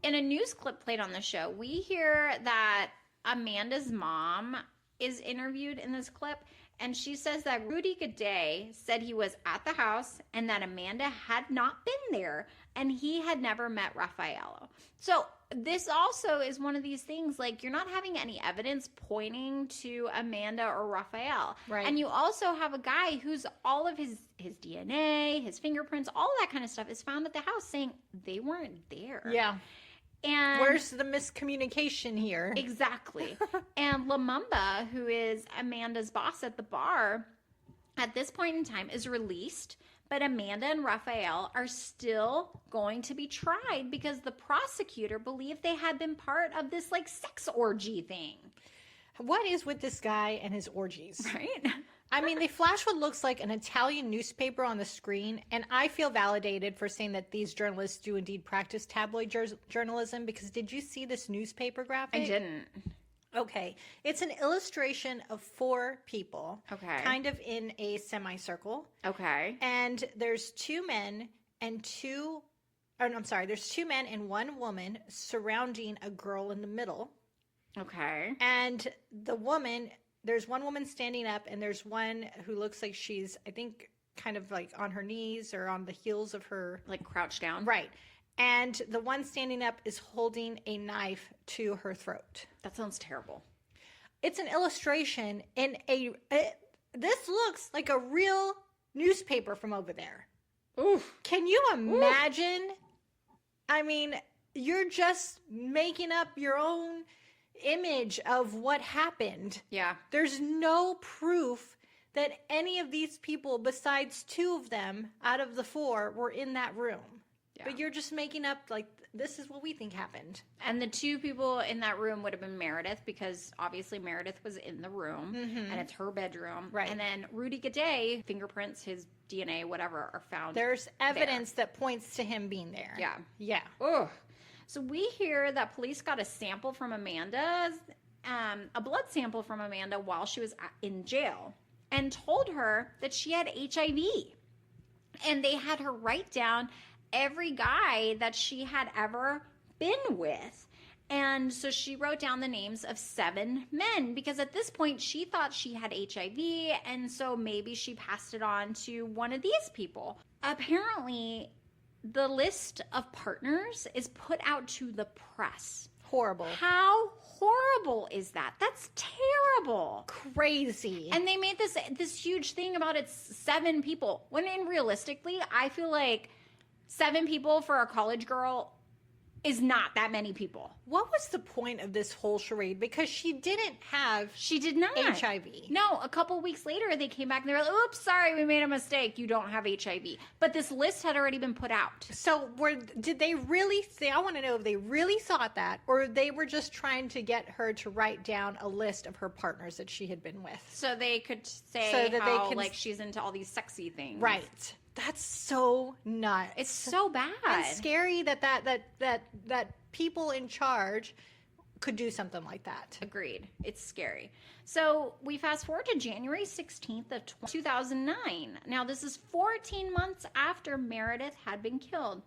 In a news clip played on the show, we hear that Amanda's mom is interviewed in this clip. And she says that Rudy Gaudet said he was at the house and that Amanda had not been there and he had never met Raffaello. So this also is one of these things, like, you're not having any evidence pointing to Amanda or Raphael. Right. And you also have a guy who's all of his DNA, his fingerprints, all that kind of stuff is found at the house saying they weren't there. Yeah. And where's the miscommunication here? Exactly. And Lumumba, who is Amanda's boss at the bar, at this point in time is released, but Amanda and Raphael are still going to be tried because the prosecutor believed they had been part of this like sex orgy thing. What is with this guy and his orgies? Right? I mean, they flash what looks like an Italian newspaper on the screen, and I feel validated for saying that these journalists do indeed practice tabloid journalism, because did you see this newspaper graphic? I didn't. Okay. It's an illustration of 4 people. Okay. Kind of in a semicircle. Okay. And there's 2 men and 2... Oh, no, I'm sorry. There's 2 men and 1 woman surrounding a girl in the middle. Okay. And the woman... There's one woman standing up, and there's one who looks like she's, I think, kind of like on her knees or on the heels of her. Like crouched down? Right. And the one standing up is holding a knife to her throat. That sounds terrible. It's an illustration in this looks like a real newspaper from over there. Oof. Can you imagine? Oof. I mean, you're just making up your own image of what happened. Yeah. There's no proof that any of these people besides 2 of them out of the 4 were in that room. Yeah. But you're just making up, like, this is what we think happened. And the 2 people in that room would have been Meredith, because obviously Meredith was in the room, and it's her bedroom. Right. And then Rudy Gaudet, fingerprints, his DNA, whatever, are found. There's evidence that points to him being there. Yeah. Yeah. Ugh. So we hear that police got a sample from Amanda's, a blood sample from Amanda while she was in jail, and told her that she had HIV. And they had her write down every guy that she had ever been with. And so she wrote down the names of 7 men, because at this point she thought she had HIV, and so maybe she passed it on to one of these people. Apparently, the list of partners is put out to the press. Horrible. How horrible is that? That's terrible. Crazy. And they made this huge thing about it's 7 people, when realistically, I feel like 7 people for a college girl is not that many people. What was the point of this whole charade? Because she did not HIV. No, a couple weeks later they came back and they were like, oops, sorry, we made a mistake. You don't have HIV. But this list had already been put out. So did they really say, I want to know if they really thought that, or they were just trying to get her to write down a list of her partners that she had been with? So they could say like she's into all these sexy things. Right. That's so nuts. It's so bad. It's scary that people in charge could do something like that. Agreed. It's scary. So we fast forward to January 16th of 2009. Now this is 14 months after Meredith had been killed.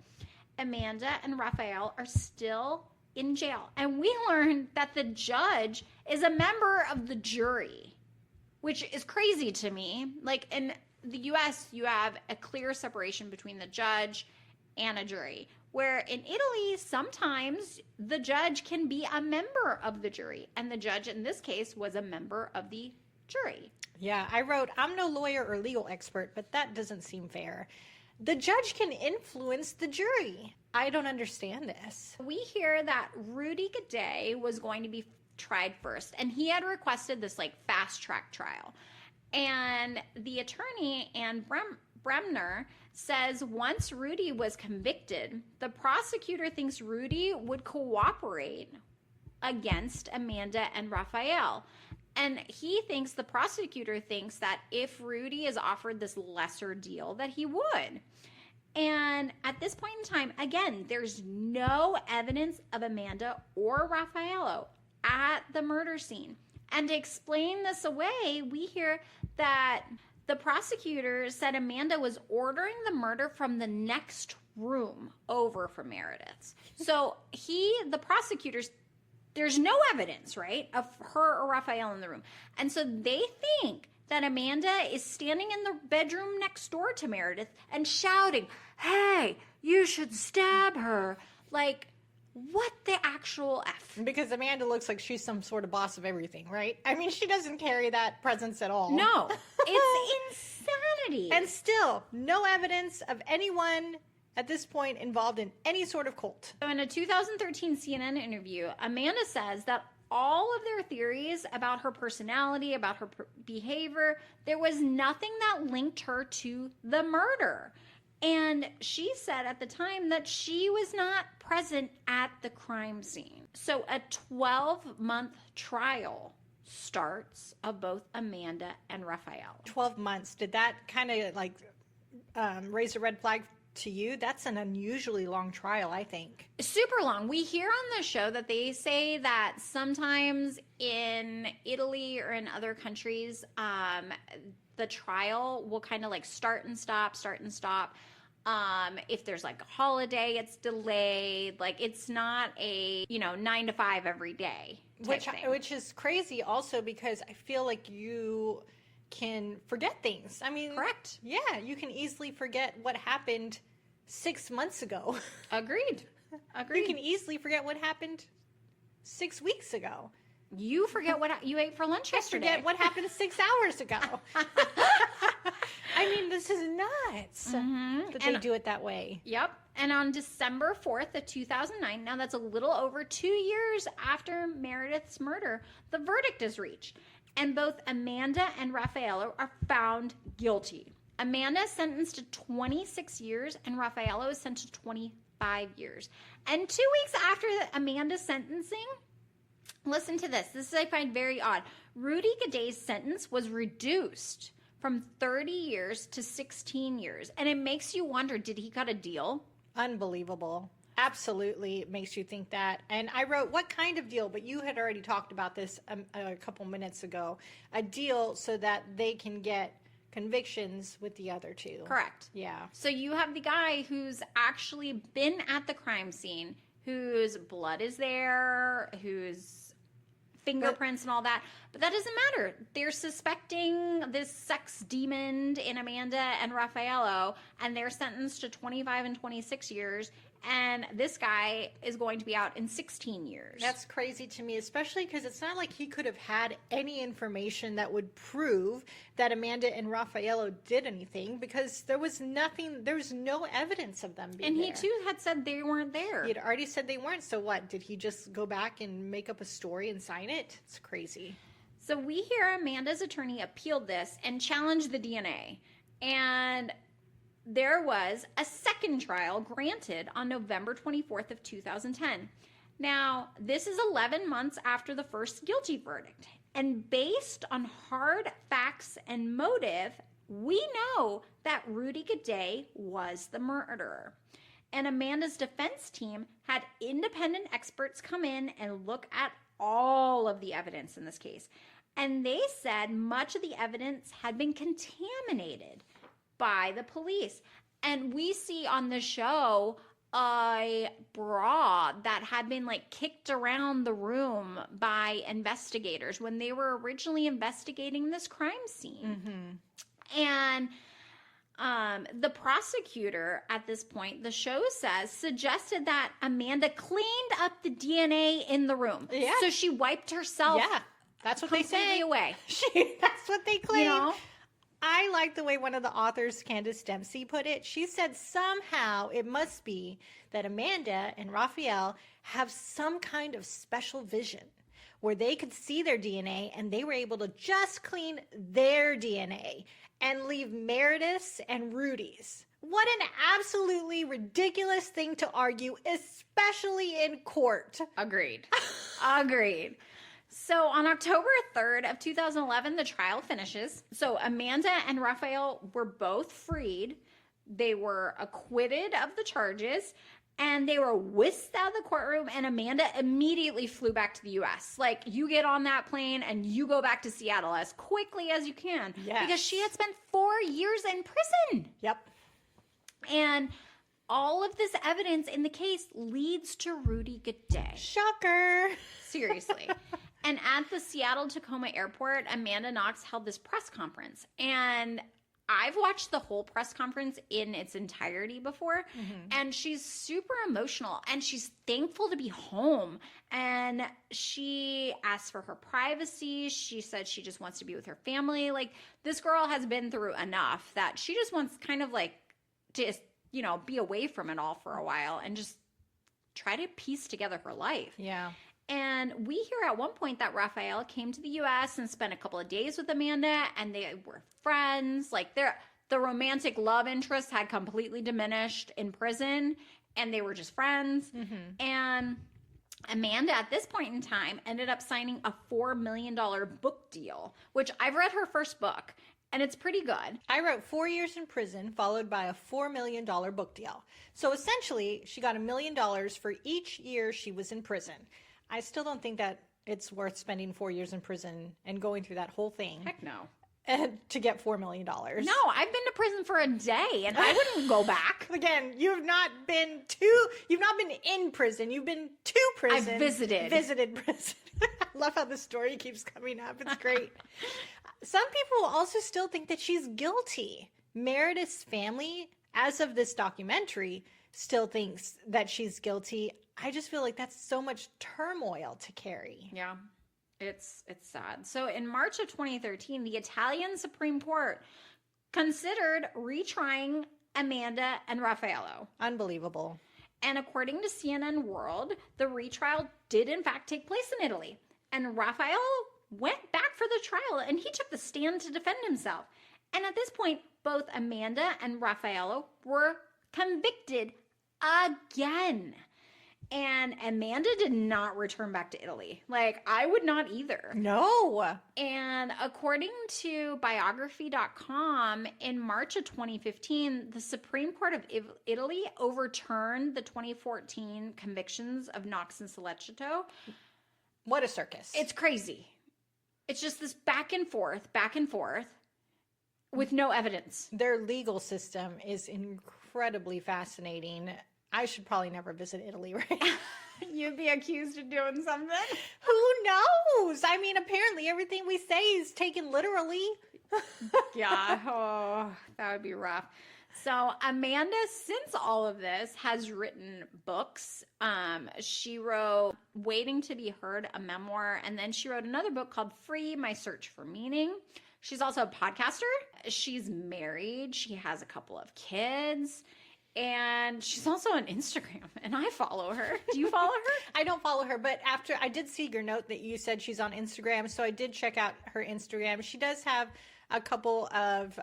Amanda and Raphael are still in jail. And we learned that the judge is a member of the jury, which is crazy to me. Like, in the U.S., you have a clear separation between the judge and a jury, where in Italy, sometimes the judge can be a member of the jury, and the judge in this case was a member of the jury. Yeah, I wrote, I'm no lawyer or legal expert, but that doesn't seem fair. The judge can influence the jury. I don't understand this. We hear that Rudy Gaudet was going to be tried first, and he had requested this like fast track trial. And the attorney, Anne Bremner, says once Rudy was convicted, the prosecutor thinks Rudy would cooperate against Amanda and Raphael. And the prosecutor thinks that if Rudy is offered this lesser deal, that he would. And at this point in time, again, there's no evidence of Amanda or Raphael at the murder scene. And to explain this away, we hear that the prosecutor said Amanda was ordering the murder from the next room over from Meredith's. So the prosecutors, there's no evidence, right, of her or Raphael in the room. And so they think that Amanda is standing in the bedroom next door to Meredith and shouting, hey, you should stab her. Like, what the actual F? Because Amanda looks like she's some sort of boss of everything, right? I mean, she doesn't carry that presence at all. No, it's insanity. And still, no evidence of anyone at this point involved in any sort of cult. So in a 2013 CNN interview, Amanda says that all of their theories about her personality, about her behavior, there was nothing that linked her to the murder. And she said at the time that she was not present at the crime scene. So a 12-month trial starts of both Amanda and Raphael. 12 months. Did that kind of like raise a red flag to you? That's an unusually long trial, I think. Super long. We hear on the show that they say that sometimes in Italy or in other countries, the trial will kind of like start and stop. If there's like a holiday, it's delayed. Like, it's not a, 9 to 5 every day type thing. Which is crazy also, because I feel like you can forget things. I mean, correct. Yeah, you can easily forget what happened 6 months ago. Agreed. You can easily forget what happened 6 weeks ago. You forget what you ate for lunch yesterday. I forget what happened 6 hours ago. I mean, this is nuts that they do it that way. Yep. And on December 4th of 2009, now that's a little over 2 years after Meredith's murder, the verdict is reached. And both Amanda and Raffaello are found guilty. Amanda is sentenced to 26 years and Raffaello is sentenced to 25 years. And 2 weeks after Amanda's sentencing, listen to this. This I find very odd. Rudy Gaday's sentence was reduced from 30 years to 16 years. And it makes you wonder, did he cut a deal? Unbelievable. Absolutely makes you think that. And I wrote, what kind of deal? But you had already talked about this a couple minutes ago. A deal so that they can get convictions with the other two. Correct. Yeah. So you have the guy who's actually been at the crime scene, whose blood is there, whose fingerprints and all that. But that doesn't matter. They're suspecting this sex demon in Amanda and Raffaello, and they're sentenced to 25 and 26 years. And this guy is going to be out in 16 years. That's crazy to me, especially because it's not like he could have had any information that would prove that Amanda and Raffaello did anything, because there was nothing, there was no evidence of them being there. And he too had said they weren't there. He had already said they weren't, so what? Did he just go back and make up a story and sign it? It's crazy. So we hear Amanda's attorney appealed this and challenged the DNA. And there was a second trial granted on November 24th of 2010. Now, this is 11 months after the first guilty verdict. And based on hard facts and motive, we know that Rudy Gaday was the murderer. And Amanda's defense team had independent experts come in and look at all of the evidence in this case. And they said much of the evidence had been contaminated by the police. And we see on the show a bra that had been like kicked around the room by investigators when they were originally investigating this crime scene. Mm-hmm. And the prosecutor at this point, the show says, suggested that Amanda cleaned up the DNA in the room. Yeah. So she wiped herself that's what they say. away. That's what they claim. You know? I like the way one of the authors, Candace Dempsey, put it. She said somehow it must be that Amanda and Raphael have some kind of special vision where they could see their DNA and they were able to just clean their DNA and leave Meredith's and Rudy's. What an absolutely ridiculous thing to argue, especially in court. Agreed. Agreed. So on October 3rd of 2011, the trial finishes. So Amanda and Raphael were both freed. They were acquitted of the charges, and they were whisked out of the courtroom, and Amanda immediately flew back to the U.S. Like, you get on that plane and you go back to Seattle as quickly as you can. Yes. Because she had spent 4 years in prison. Yep. And all of this evidence in the case leads to Rudy Gaday. Shocker. Seriously. And at the Seattle-Tacoma airport, Amanda Knox held this press conference. And I've watched the whole press conference in its entirety before. Mm-hmm. And she's super emotional. And she's thankful to be home. And she asked for her privacy. She said she just wants to be with her family. Like, this girl has been through enough that she just wants kind of like to, you know, be away from it all for a while and just try to piece together her life. Yeah. And we hear at one point that Raphael came to the U.S. and spent a couple of days with Amanda, and they were friends. Like, the romantic love interest had completely diminished in prison, and they were just friends. Mm-hmm. And Amanda, at this point in time, ended up signing a $4 million book deal, which I've read her first book, and it's pretty good. I wrote 4 years in prison, followed by a $4 million book deal. So essentially, she got $1 million for each year she was in prison. I still don't think that it's worth spending 4 years in prison and going through that whole thing. Heck no. And to get $4 million. No, I've been to prison for a day and I wouldn't go back. Again, you've not been in prison. You've been to prison. I visited prison. I love how the story keeps coming up. It's great. Some people also still think that she's guilty. Meredith's family, as of this documentary, still thinks that she's guilty. I just feel like that's so much turmoil to carry. Yeah, it's sad. So in March of 2013, the Italian Supreme Court considered retrying Amanda and Raffaello. Unbelievable. And according to CNN World, the retrial did in fact take place in Italy. And Raphael went back for the trial and he took the stand to defend himself. And at this point, both Amanda and Raffaello were convicted again. And Amanda did not return back to Italy. Like, I would not either. No. And according to biography.com, in March of 2015, the Supreme Court of Italy overturned the 2014 convictions of Knox and Sollecito. What a circus. It's crazy. It's just this back and forth with no evidence. Their legal system is incredibly fascinating. I should probably never visit Italy, right? You'd be accused of doing something. Who knows? I mean, apparently everything we say is taken literally. Yeah. Oh, that would be rough. So Amanda, since all of this, has written books. She wrote Waiting to Be Heard, a memoir, and then she wrote another book called Free, My Search for Meaning. She's also a podcaster. She's married. She has a couple of kids. And she's also on Instagram, and I follow her. Do you follow her? I don't follow her, but after I did see your note that you said she's on Instagram, so I did check out her Instagram. She does have a couple of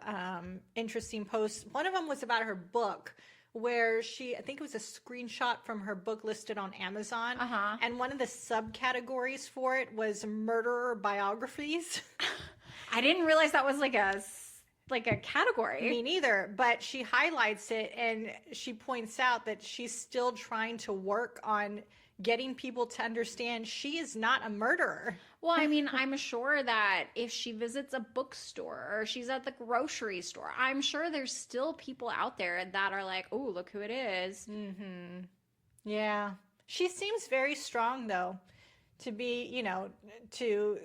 interesting posts. One of them was about her book, where I think it was a screenshot from her book listed on Amazon. Uh-huh. And one of the subcategories for it was murderer biographies. I didn't realize that was like a category. Me neither, but she highlights it and she points out that she's still trying to work on getting people to understand she is not a murderer. Well, I mean, I'm sure that if she visits a bookstore or she's at the grocery store, I'm sure there's still people out there that are like, oh, look who it is. Mm-hmm. Yeah. She seems very strong, though, to be, to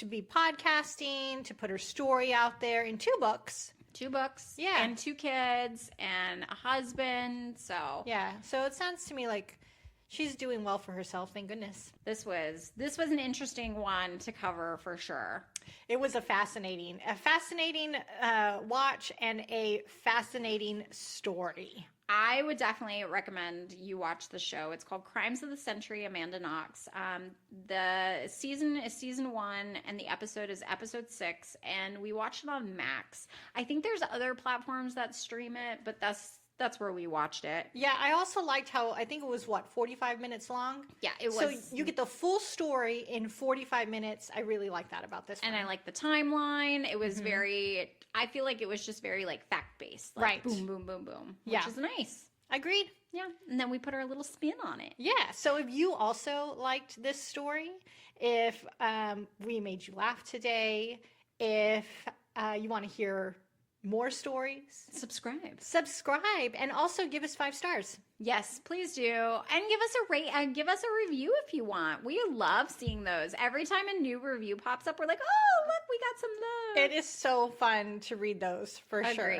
be podcasting, to put her story out there in 2 books. 2 books. Yeah. And 2 kids and a husband. So yeah. So it sounds to me like she's doing well for herself. Thank goodness. This was an interesting one to cover for sure. It was a fascinating watch and a fascinating story. I would definitely recommend you watch the show. It's called Crimes of the Century, Amanda Knox. The season is season 1, and the episode is episode 6, and we watched it on Max. I think there's other platforms that stream it, but that's where we watched it. Yeah, I also liked how, I think it was, 45 minutes long? Yeah, it was. So you get the full story in 45 minutes. I really like that about this one. And I like the timeline. It was I feel like it was just very, fact-based. Right. Boom, boom, boom, boom. Yeah. Which is nice. Agreed. Yeah. And then we put our little spin on it. Yeah. So if you also liked this story, if we made you laugh today, if you want to hear more stories, subscribe, and also give us 5 stars. Yes, please do. And give us a review if you want. We love seeing those. Every time a new review pops up, we're like, oh, look, we got some love. It is so fun to read those, for sure.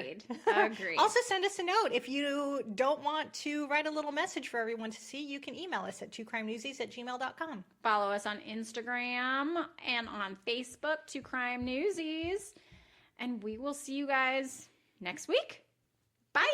Agreed. Also, send us a note. If you don't want to write a little message for everyone to see, you can email us at twocrimenewsies@gmail.com. Follow us on Instagram and on Facebook, Two Crime Newsies. And we will see you guys next week. Bye.